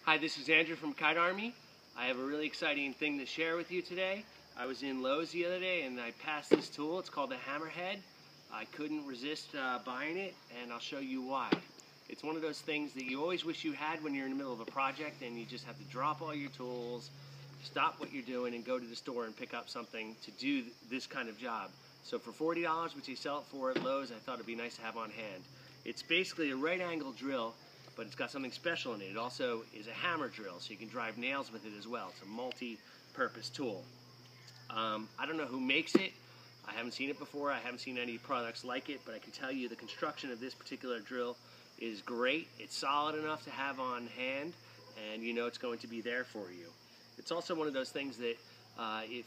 Hi, this is Andrew from Kite Army. I have a really exciting thing to share with you today. I was in Lowe's the other day and I passed this tool. It's called the HAMMERHEAD. I couldn't resist buying it, and I'll show you why. It's one of those things that you always wish you had when you're in the middle of a project and you just have to drop all your tools, stop what you're doing, and go to the store and pick up something to do this kind of job. So for $40, which they sell it for at Lowe's, I thought it'd be nice to have on hand. It's basically a right angle drill, but it's got something special in it. It also is a hammer drill, so you can drive nails with it as well. It's a multi-purpose tool. I don't know who makes it. I haven't seen it before. I haven't seen any products like it, but I can tell you the construction of this particular drill is great. It's solid enough to have on hand, and you know it's going to be there for you. It's also one of those things that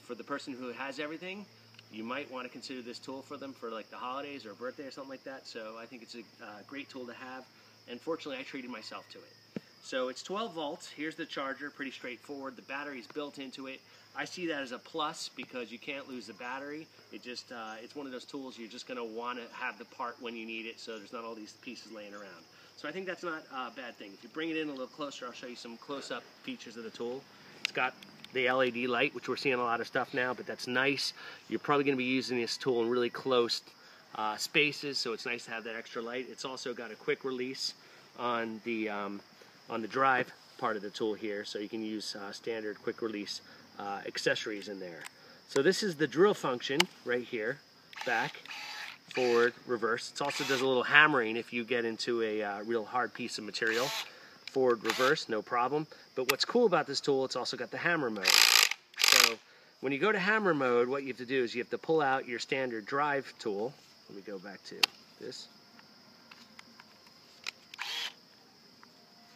for the person who has everything, you might want to consider this tool for them for like the holidays or a birthday or something like that. So I think it's a great tool to have, and fortunately I treated myself to it. So it's 12 volts. Here's the charger, pretty straightforward. The battery's built into it. I see that as a plus because you can't lose the battery. It's one of those tools you're just going to want to have the part when you need it, so there's not all these pieces laying around. So I think that's not a bad thing. If you bring it in a little closer, I'll show you some close-up features of the tool. It's got the LED light, which we're seeing a lot of stuff now, but that's nice. You're probably going to be using this tool in really close spaces, so it's nice to have that extra light. It's also got a quick release on the drive part of the tool here, so you can use standard quick release accessories in there. So this is the drill function right here, back, forward, reverse. It also does a little hammering if you get into a real hard piece of material. Forward, reverse, no problem. But what's cool about this tool, it's also got the hammer mode. So when you go to hammer mode, what you have to do is you have to pull out your standard drive tool. Let me go back to this.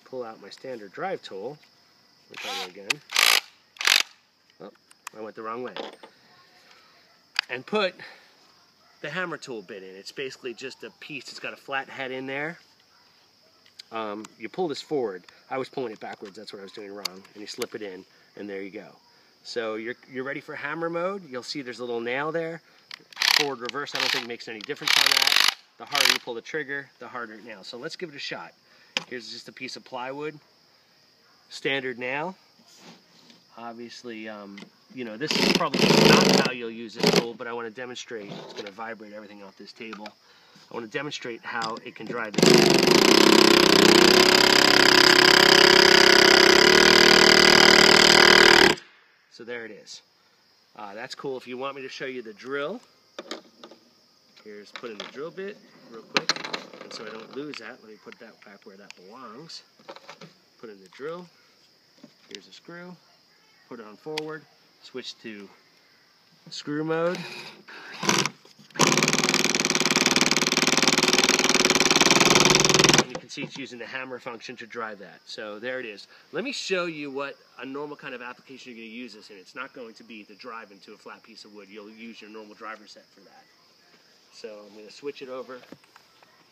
Pull out my standard drive tool. Let me try that again. Oh, I went the wrong way. And put the hammer tool bit in. It's basically just a piece. It's got a flat head in there. You pull this forward. I was pulling it backwards. That's what I was doing wrong. And you slip it in, and there you go. So you're ready for hammer mode. You'll see there's a little nail there. Forward, reverse, I don't think makes any difference on that. The harder you pull the trigger, the harder it nails. So let's give it a shot. Here's just a piece of plywood. Standard nail. Obviously, you know, this is probably not how you'll use this tool, but I want to demonstrate. It's going to vibrate everything off this table. I want to demonstrate how it can drive this. So there it is. That's cool. If you want me to show you the drill, here's put in the drill bit real quick. And so I don't lose that, let me put that back where that belongs. Put in the drill. Here's a screw. Put it on forward. Switch to screw mode. You can see it's using the hammer function to drive that. So there it is. Let me show you what a normal kind of application you're going to use this in. It's not going to be to drive into a flat piece of wood. You'll use your normal driver set for that. So I'm going to switch it over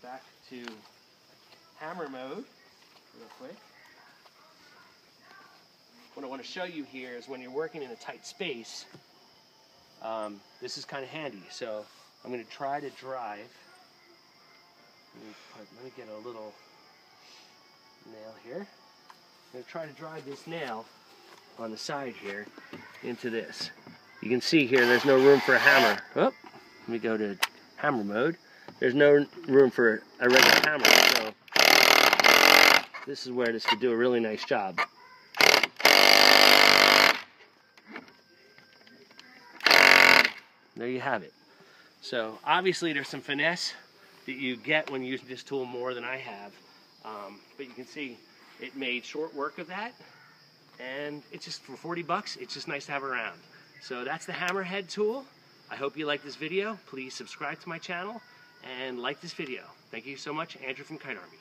back to hammer mode real quick. What I want to show you here is when you're working in a tight space, this is kind of handy. So I'm going to try to drive. Let me get a little nail here. I'm going to try to drive this nail on the side here into this. You can see here there's no room for a hammer. Oh, let me go to hammer mode. There's no room for a regular hammer, so this is where this could do a really nice job. There you have it. So obviously there's some finesse that you get when you use this tool more than I have, but you can see it made short work of that, and it's just for 40 bucks. It's just nice to have around. So that's the HAMMERHEAD tool. I hope you like this video. Please subscribe to my channel and like this video. Thank you so much. Andrew from Kite Army.